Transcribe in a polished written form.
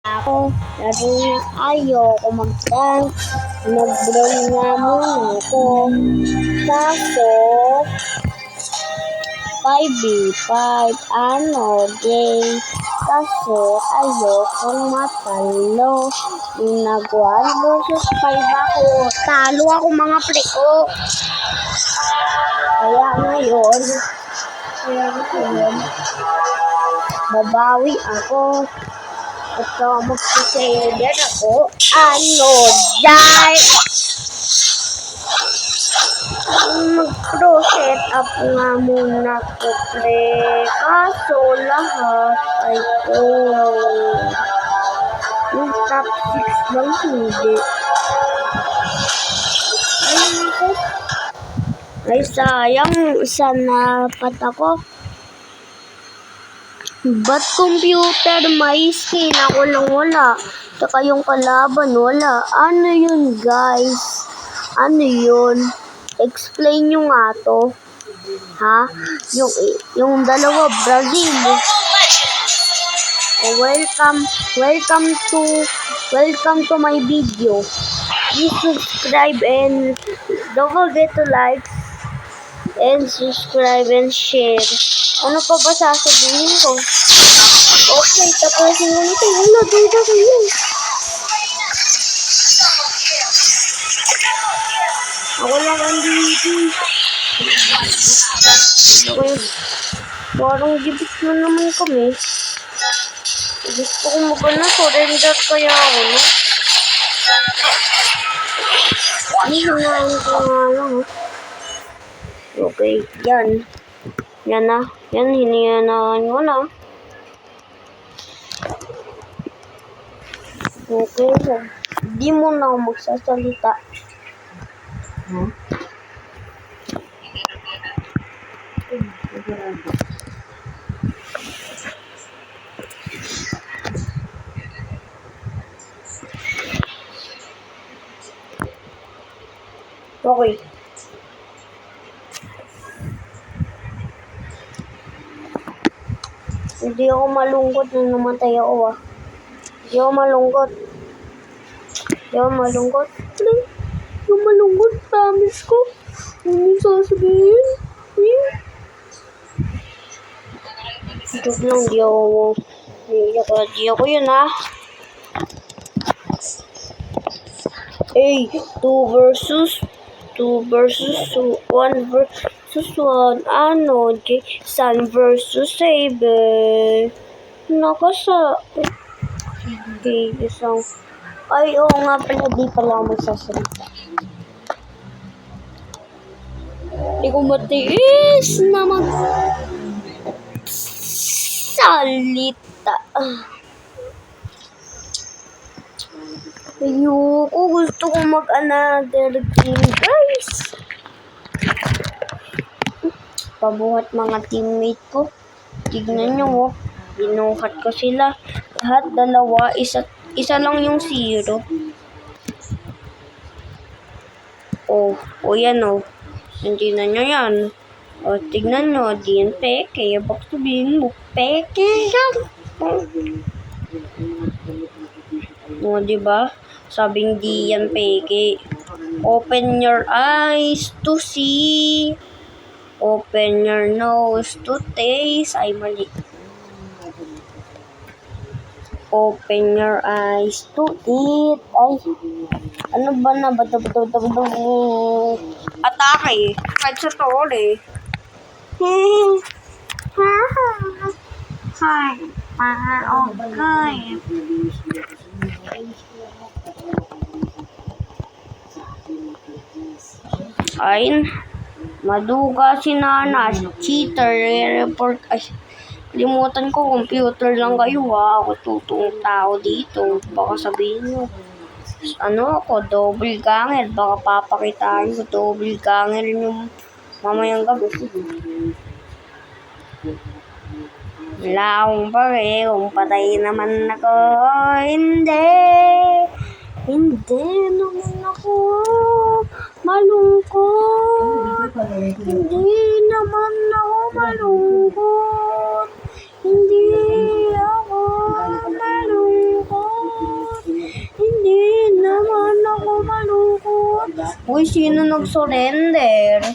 Ako, laro na ayoko mag-dance. Nag-brawl nga muna ako. Kaso, 5v5, game. Kasi ayokong matalo. Yung nag-1 versus 5 ako. Talo ako mga pre ko. Kaya ngayon, babawi ako. At mag-celebrate ako. Dahil mag-pro setup nga muna ko, pre. Kaso lahat ay ko. Yung top 6 lang hindi. Ay sayang, isa na pat ako. Ba't computer may skin? Ako lang wala. Tsaka yung kalaban wala. Ano yun, guys? Ano yun? Explain nyo nga to. Ha? Yung dalawa, Brazil. Welcome to my video. Please subscribe and don't forget to like and subscribe and share. Ano pa ba sasabihin ko? Okay, tapusin ko nito. Wala, dito sa'yo. Ako lang ang dito. Okay. Parang gibit na naman kami. Gusto ko surrender kaya ako, no? Hinahin ko nga lang, Okay, yan. Yan na. Yan, hinihinahan ko na. Okay, so, di mo na ako magsasalita. Okay. Hindi ako malungkot nung namatay ako, Hindi ako malungkot. Hindi ako malungkot. Promise ko. Ano sasabihin? Joke lang, di ako yun, ha? Hey, 2 versus 1 versus 1. Sun versus Saber. Nakasa. Okay, isang. Ay, oo nga pala, di pala ako magsasalita. Di ko matiis na magsalita. Ayoko, gusto ko mag-another game, guys. Pabuhat mga teammate ko. Tignan nyo, binuhat ko sila. Lahat dalawa, isa lang yung 0. Yan, Hindi na nyo yan. Tignan nyo, di yan peke. Bakit sabihin mo, peke yan? Diba? Sabing di yan peke. Open your eyes to see. Open your nose to taste. Ay, mali. Open your eyes to eat. Ay, ano ba na? Atake. Kahit sa tol, Hi. Okay. Ay, maduga si Nana. Cheater. Report. Ay, limutan ko, computer lang kayo, Ako totoong tao dito. Baka sabihin nyo, ako, double ganger. Baka papakitaan ko, double ganger yung mamayang gabi. Wala akong pare, kung patay naman ako. Hindi naman ako malungkot. Hindi naman ako malungkot. Hindi ako malungkot. Uy, sino nag-surrender?